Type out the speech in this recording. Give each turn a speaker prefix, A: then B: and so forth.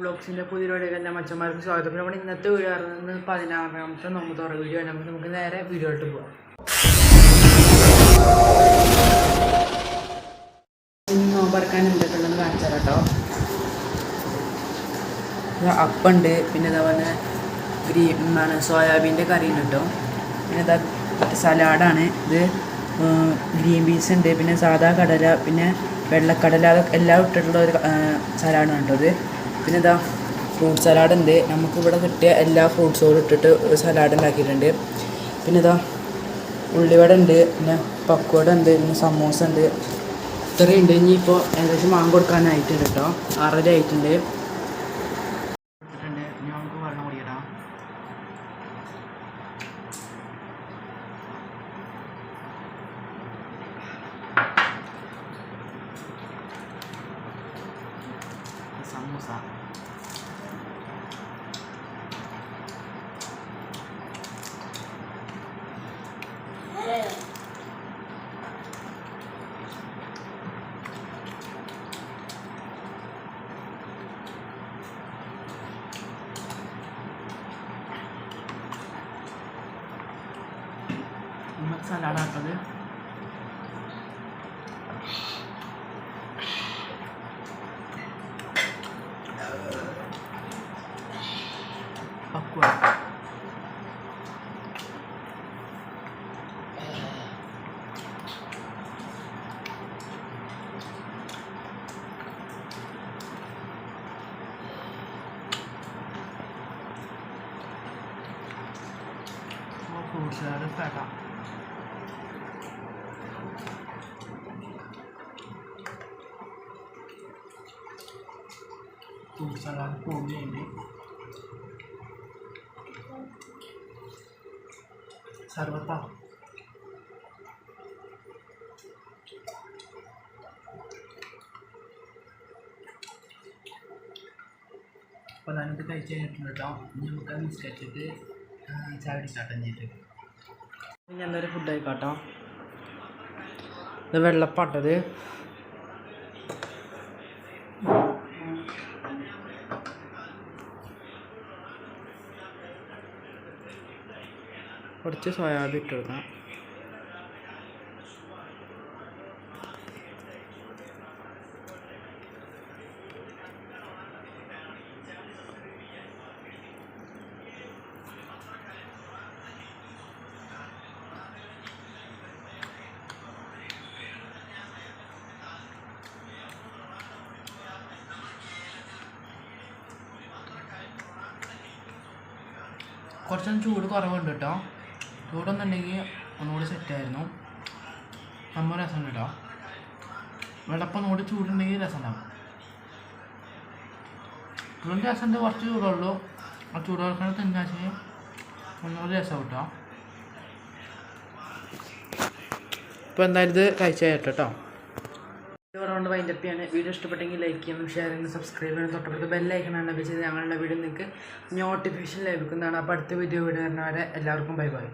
A: വ്ളോഗ്സിൻ്റെ പുതിയ വീഡിയോയിലെല്ലാം മച്ചന്മാർക്ക് സ്വാഗതം. പിന്നെ നമ്മുടെ ഇന്നത്തെ വീഡിയോ പറയുന്നത് 16ാമത്തെ നോമ്പ് തുറ വീഡിയോ. നമുക്ക് നേരെ വീഡിയോയിട്ട് പോകാം. നോമ്പറക്കാൻ എന്തൊക്കെയുണ്ടെന്ന് കാണിച്ചു തരാം കേട്ടോ. അപ്പുണ്ട്, പിന്നെ ഇതേപോലെ സോയാബീൻ്റെ കറി ഉണ്ട് കേട്ടോ. പിന്നെ ഇതാ സലാഡാണ് ഇത്, ഗ്രീൻ പീസ് ഉണ്ട്, പിന്നെ സാധാ കടല, പിന്നെ വെള്ളക്കടല, അതൊക്കെ എല്ലാം ഇട്ടിട്ടുള്ള ഒരു സലാഡാണ് കേട്ടോ ഇത്. പിന്നെ ഇതാ ഫ്രൂട്ട് സലാഡ് ഉണ്ട്, നമുക്കിവിടെ കിട്ടിയ എല്ലാ ഫ്രൂട്ട്സുകളും ഇട്ടിട്ട് സലാഡ് ഉണ്ടാക്കിയിട്ടുണ്ട്. പിന്നെ ഇതാ ഉള്ളിവട ഉണ്ട്, പിന്നെ പക്കോട ഉണ്ട്, പിന്നെ സമൂസ ഉണ്ട്. ഇത്രയുണ്ട്. ഇനിയിപ്പോൾ ഏകദേശം മാങ്ങ കൊടുക്കാനായിട്ടുണ്ട് കേട്ടോ. 6:30 ആയിട്ടുണ്ട്. നമുക്ക് വെള്ളം കുടിക്കടാ. സമൂസ നമുക്ക് സലാഡാക്കത്. പക്വ ഫ്രൂട്ട് സലാഡ് പാക്കാം. ഫ്രൂട്ട് സലാഡ് പൊടിയുണ്ട്, സർവത്താ അപ്പോൾ ഞാനിത് കഴിച്ച് കഴിഞ്ഞിട്ടുണ്ട് കേട്ടോ. നമുക്ക് നിസ്കരിച്ചിട്ട് ചായ കുടിക്കാട്ടോ. ഇനി എന്തൊരു ഫുഡ് ആയിക്കോട്ടോ. ഇത് വെള്ളപ്പാട്ടത്, കുറച്ച് സോയാബീൻ ഇട്ട് കൊടുക്കാം. കുറച്ചൊന്നും ചൂട് കുറവുണ്ട് കേട്ടോ. ചൂടൊന്നുണ്ടെങ്കിൽ ഒന്നുകൂടി സെറ്റായിരുന്നു. നമ്മൾ രസമുണ്ട് കേട്ടോ. വെള്ളപ്പം ഒന്നുകൂടി ചൂടുണ്ടെങ്കിൽ രസമുണ്ടാകും. ചൂടിൻ്റെ രസമുണ്ട്, കുറച്ച് ചൂടുള്ളൂ. ആ ചൂട് കുറക്കണം തിന്നാശ് ഒന്നുകൂടി രസം കേട്ടോ. ഇപ്പോൾ എന്തായാലും ഇത് കഴിച്ചാൽ കേട്ടോ. കൊണ്ട് വൈൻഡപ്പിയാണ്. വീഡിയോ ഇഷ്ടപ്പെട്ടെങ്കിൽ ലൈക്ക് ചെയ്യണം, ഷെയർ ചെയ്യണം, സബ്സ്ക്രൈബ് ചെയ്യണം. തൊട്ടടുത്ത് ബെല്ലൈക്കൺ വെച്ച് ഞങ്ങളുടെ വീഡിയോ നിങ്ങൾക്ക് നോട്ടിഫിക്കേഷൻ ലഭിക്കുന്നതാണ്. അപ്പോൾ അടുത്ത വീഡിയോ വരുന്നവരെ എല്ലാവർക്കും ബൈ ബൈ.